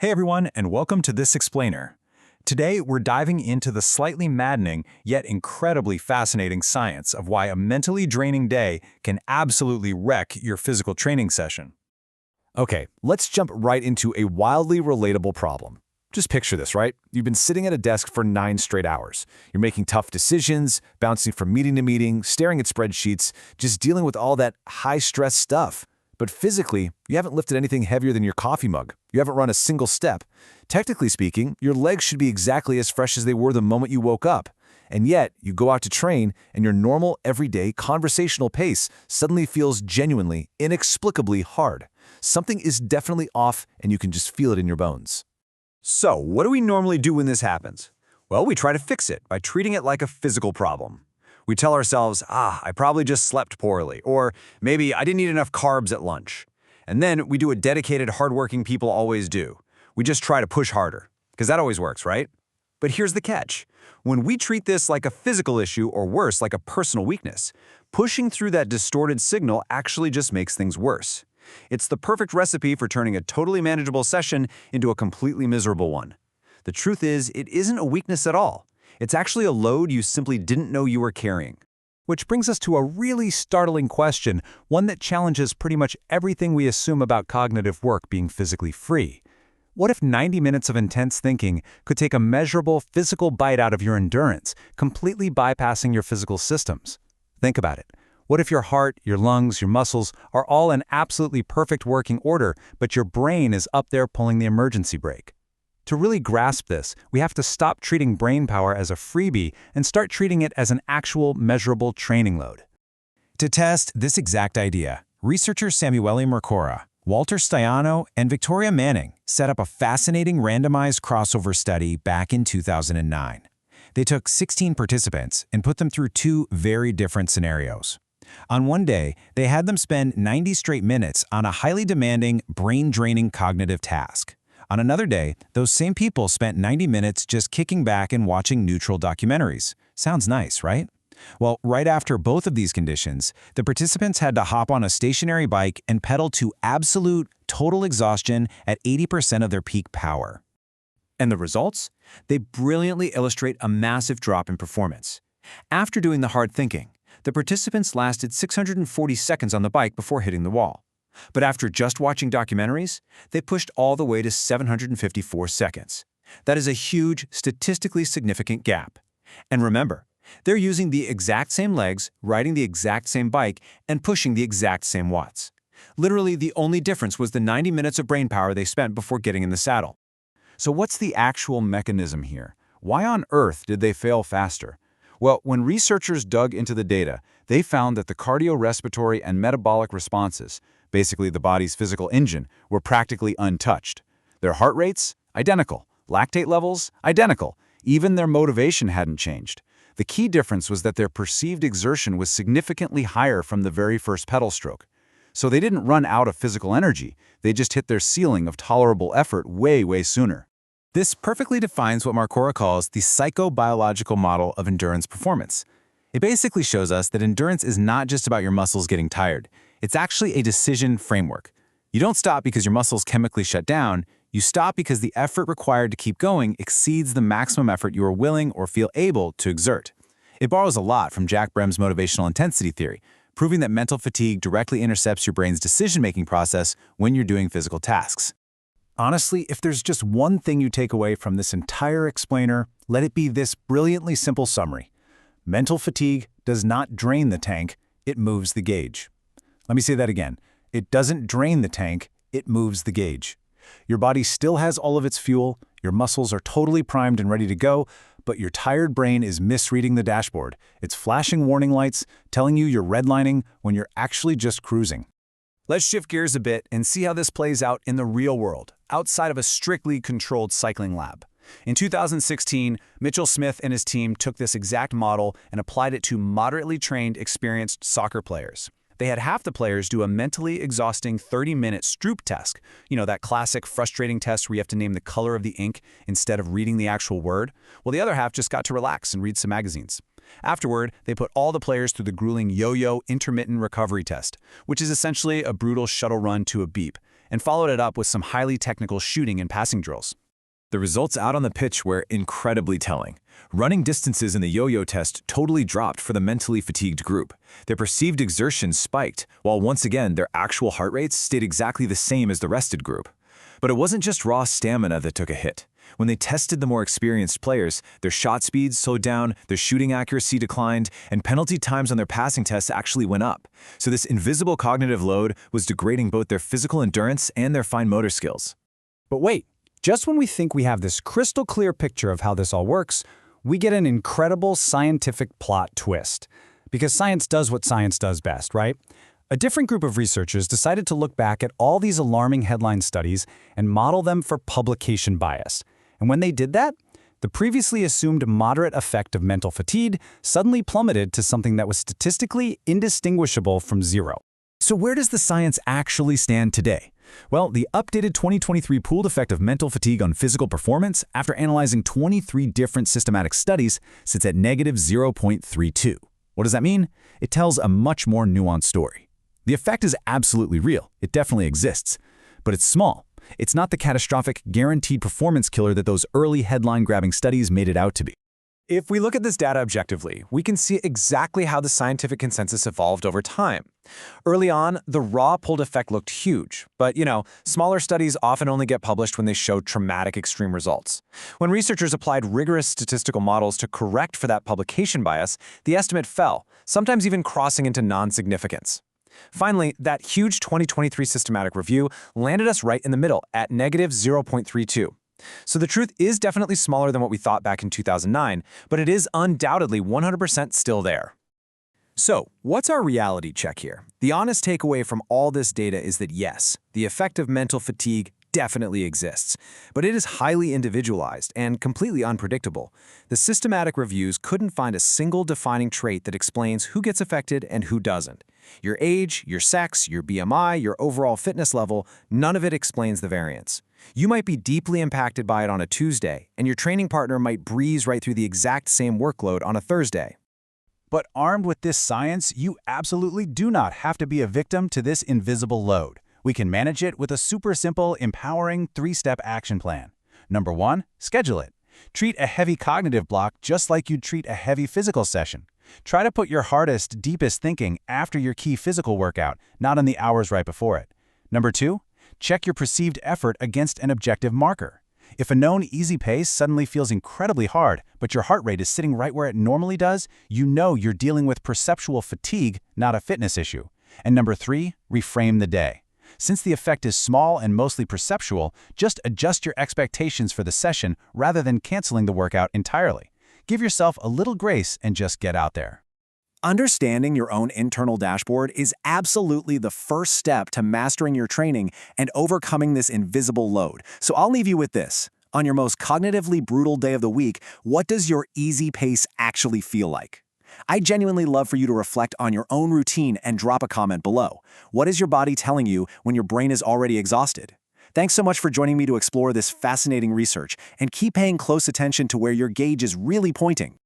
Hey everyone, and welcome to This Explainer. Today, we're diving into the slightly maddening, yet incredibly fascinating science of why a mentally draining day can absolutely wreck your physical training session. Okay, let's jump right into a wildly relatable problem. Just picture this, right? You've been sitting at a desk for 9 straight hours. You're making tough decisions, bouncing from meeting to meeting, staring at spreadsheets, just dealing with all that high-stress stuff. But physically, you haven't lifted anything heavier than your coffee mug. You haven't run a single step. Technically speaking, your legs should be exactly as fresh as they were the moment you woke up. And yet, you go out to train, and your normal, everyday, conversational pace suddenly feels genuinely, inexplicably hard. Something is definitely off, and you can just feel it in your bones. So, what do we normally do when this happens? Well, we try to fix it by treating it like a physical problem. We tell ourselves, I probably just slept poorly, or maybe I didn't eat enough carbs at lunch. And then we do what dedicated, hardworking people always do. We just try to push harder, because that always works, right? But here's the catch. When we treat this like a physical issue, or worse, like a personal weakness, pushing through that distorted signal actually just makes things worse. It's the perfect recipe for turning a totally manageable session into a completely miserable one. The truth is, it isn't a weakness at all. It's actually a load you simply didn't know you were carrying. Which brings us to a really startling question, one that challenges pretty much everything we assume about cognitive work being physically free. What if 90 minutes of intense thinking could take a measurable physical bite out of your endurance, completely bypassing your physical systems? Think about it. What if your heart, your lungs, your muscles are all in absolutely perfect working order, but your brain is up there pulling the emergency brake? To really grasp this, we have to stop treating brain power as a freebie and start treating it as an actual measurable training load. To test this exact idea, researchers Samuele Mercora, Walter Staiano, and Victoria Manning set up a fascinating randomized crossover study back in 2009. They took 16 participants and put them through 2 very different scenarios. On one day, they had them spend 90 straight minutes on a highly demanding, brain-draining cognitive task. On another day, those same people spent 90 minutes just kicking back and watching neutral documentaries. Sounds nice, right? Well, right after both of these conditions, the participants had to hop on a stationary bike and pedal to absolute, total exhaustion at 80% of their peak power. And the results? They brilliantly illustrate a massive drop in performance. After doing the hard thinking, the participants lasted 640 seconds on the bike before hitting the wall. But after just watching documentaries, they pushed all the way to 754 seconds. That is a huge, statistically significant gap. And remember, they're using the exact same legs, riding the exact same bike, and pushing the exact same watts. Literally, the only difference was the 90 minutes of brain power they spent before getting in the saddle. So what's the actual mechanism here? Why on earth did they fail faster? Well, when researchers dug into the data, they found that the cardiorespiratory and metabolic responses, basically the body's physical engine, were practically untouched. Their heart rates? Identical. Lactate levels? Identical. Even their motivation hadn't changed. The key difference was that their perceived exertion was significantly higher from the very first pedal stroke. So they didn't run out of physical energy, they just hit their ceiling of tolerable effort way sooner. This perfectly defines what Mercora calls the psychobiological model of endurance performance. It basically shows us that endurance is not just about your muscles getting tired. It's actually a decision framework. You don't stop because your muscles chemically shut down. You stop because the effort required to keep going exceeds the maximum effort you are willing or feel able to exert. It borrows a lot from Jack Brem's motivational intensity theory, proving that mental fatigue directly intercepts your brain's decision-making process when you're doing physical tasks. Honestly, if there's just one thing you take away from this entire explainer, let it be this brilliantly simple summary. Mental fatigue does not drain the tank, it moves the gauge. Let me say that again. It doesn't drain the tank, it moves the gauge. Your body still has all of its fuel, your muscles are totally primed and ready to go, but your tired brain is misreading the dashboard. It's flashing warning lights, telling you you're redlining when you're actually just cruising. Let's shift gears a bit and see how this plays out in the real world, outside of a strictly controlled cycling lab. In 2016, Mitchell Smith and his team took this exact model and applied it to moderately trained, experienced soccer players. They had half the players do a mentally exhausting 30-minute Stroop test, that classic frustrating test where you have to name the color of the ink instead of reading the actual word. Well, the other half just got to relax and read some magazines. Afterward, they put all the players through the grueling yo-yo intermittent recovery test, which is essentially a brutal shuttle run to a beep. and followed it up with some highly technical shooting and passing drills. The results out on the pitch were incredibly telling. Running distances in the yo-yo test totally dropped for the mentally fatigued group. Their perceived exertion spiked, while once again their actual heart rates stayed exactly the same as the rested group. But it wasn't just raw stamina that took a hit. When they tested the more experienced players, their shot speeds slowed down, their shooting accuracy declined, and penalty times on their passing tests actually went up. So this invisible cognitive load was degrading both their physical endurance and their fine motor skills. But wait, just when we think we have this crystal clear picture of how this all works, we get an incredible scientific plot twist. Because science does what science does best, right? A different group of researchers decided to look back at all these alarming headline studies and model them for publication bias. And when they did that, the previously assumed moderate effect of mental fatigue suddenly plummeted to something that was statistically indistinguishable from zero. So where does the science actually stand today? Well, the updated 2023 pooled effect of mental fatigue on physical performance, after analyzing 23 different systematic studies, sits at negative 0.32. What does that mean? It tells a much more nuanced story. The effect is absolutely real. It definitely exists. But it's small. It's not the catastrophic, guaranteed performance killer that those early headline-grabbing studies made it out to be. If we look at this data objectively, we can see exactly how the scientific consensus evolved over time. Early on, the raw pulled effect looked huge, but smaller studies often only get published when they show traumatic extreme results. When researchers applied rigorous statistical models to correct for that publication bias, the estimate fell, sometimes even crossing into non-significance. Finally, that huge 2023 systematic review landed us right in the middle at negative 0.32. So the truth is definitely smaller than what we thought back in 2009, but it is undoubtedly 100% still there. So, what's our reality check here? The honest takeaway from all this data is that yes, the effect of mental fatigue definitely exists, but it is highly individualized and completely unpredictable. The systematic reviews couldn't find a single defining trait that explains who gets affected and who doesn't. Your age, your sex, your BMI, your overall fitness level, none of it explains the variance. You might be deeply impacted by it on a Tuesday, and your training partner might breeze right through the exact same workload on a Thursday. But armed with this science, you absolutely do not have to be a victim to this invisible load. We can manage it with a super simple, empowering 3-step action plan. Number 1, schedule it. Treat a heavy cognitive block just like you'd treat a heavy physical session. Try to put your hardest, deepest thinking after your key physical workout, not in the hours right before it. Number 2, check your perceived effort against an objective marker. If a known easy pace suddenly feels incredibly hard, but your heart rate is sitting right where it normally does, you know you're dealing with perceptual fatigue, not a fitness issue. And number 3, reframe the day. Since the effect is small and mostly perceptual, just adjust your expectations for the session rather than canceling the workout entirely. Give yourself a little grace and just get out there. Understanding your own internal dashboard is absolutely the first step to mastering your training and overcoming this invisible load. So I'll leave you with this. On your most cognitively brutal day of the week, what does your easy pace actually feel like? I genuinely love for you to reflect on your own routine and drop a comment below. What is your body telling you when your brain is already exhausted? Thanks so much for joining me to explore this fascinating research, and keep paying close attention to where your gauge is really pointing.